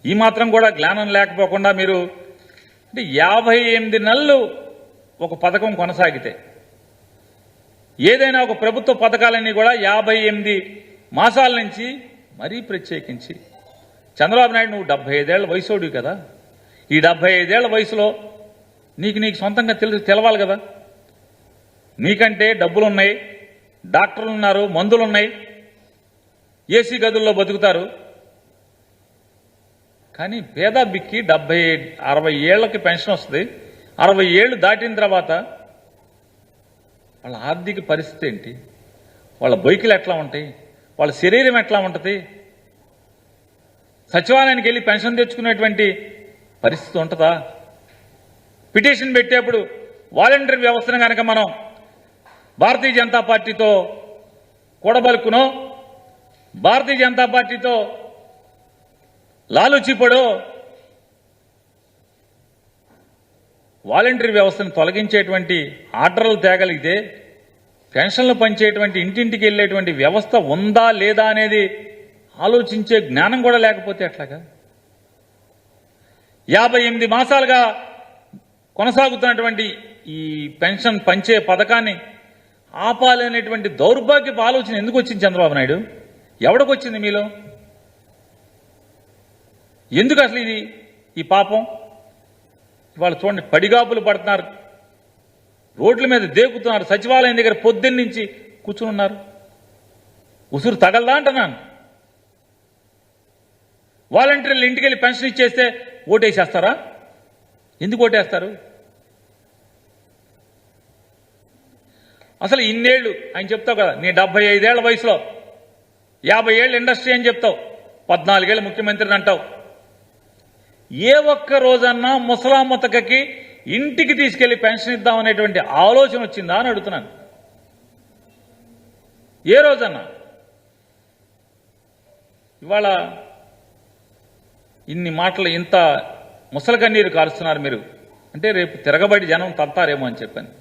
ఈ మాత్రం కూడా జ్ఞానం లేకపోకుండా మీరు అంటే 58 నెలలు ఒక పథకం కొనసాగితే ఏదైనా ఒక ప్రభుత్వ పథకాలన్నీ కూడా 58 మాసాల నుంచి మరీ ప్రత్యేకించి చంద్రబాబు నాయుడు నువ్వు 75 ఏళ్ల వయసోడివి కదా, ఈ 75 ఏళ్ల వయసులో నీకు సొంతంగా తెలవాలి కదా. నీకంటే డబ్బులున్నాయి, డాక్టర్లు ఉన్నారు, మందులున్నాయి, ఏసీ గదుల్లో బతుకుతారు. కానీ పేద బిక్కి 60 ఏళ్లకి పెన్షన్ వస్తుంది. 60 ఏళ్ళు దాటిన తర్వాత వాళ్ళ ఆర్థిక పరిస్థితి ఏంటి, వాళ్ళ బైకులు ఎట్లా ఉంటాయి, వాళ్ళ శరీరం ఎట్లా ఉంటుంది, సచివాలయానికి వెళ్ళి పెన్షన్ తెచ్చుకునేటువంటి పరిస్థితి ఉంటుందా? పిటిషన్ పెట్టేప్పుడు వాలంటరీ వ్యవస్థను కనుక మనం భారతీయ జనతా పార్టీతో కూడబలుకునో, భారతీయ జనతా పార్టీతో లాలుచిపడో వాలంటరీ వ్యవస్థను తొలగించేటువంటి ఆర్డర్లు తేగలిగితే పెన్షన్లు పంచేటువంటి ఇంటింటికి వెళ్ళేటువంటి వ్యవస్థ ఉందా లేదా అనేది ఆలోచించే జ్ఞానం కూడా లేకపోతే ఎట్లాగా? 58 మాసాలుగా కొనసాగుతున్నటువంటి ఈ పెన్షన్ పంచే పథకాన్ని ఆపాలనేటువంటి దౌర్భాగ్యపు ఆలోచన ఎందుకు వచ్చింది చంద్రబాబు నాయుడు? ఎవడికొచ్చింది మీలో? ఎందుకు అసలు ఇది ఈ పాపం? ఇవాళ చూడండి, పడిగాపులు పడుతున్నారు, రోడ్ల మీద దేకుతున్నారు, సచివాలయం దగ్గర పొద్దున్న నుంచి కూర్చుని ఉన్నారు. ఉసురు తగలదా అంటున్నాను. వాలంటీర్లు ఇంటికి వెళ్ళి పెన్షన్ ఇచ్చేస్తే ఓటేసేస్తారా? ఎందుకు ఓటేస్తారు? అసలు ఇన్నేళ్ళు ఆయన చెప్తావు కదా, నీ 75 ఏళ్ల వయసులో 50 ఏళ్ళ ఇండస్ట్రీ అని చెప్తావు, 14 ఏళ్ళ ముఖ్యమంత్రిని అంటావు. ఏ ఒక్క రోజన్నా ముసలామ్మతకి ఇంటికి తీసుకెళ్లి పెన్షన్ ఇద్దామనేటువంటి ఆలోచన వచ్చిందా అని అడుగుతున్నాను. ఏ రోజన్నా? ఇవాళ ఇన్ని మాటలు, ఇంత ముసలి కన్నీరు కారుస్తున్నారు మీరు అంటే రేపు తిరగబడి జనం తత్తారేమో అని చెప్పాను.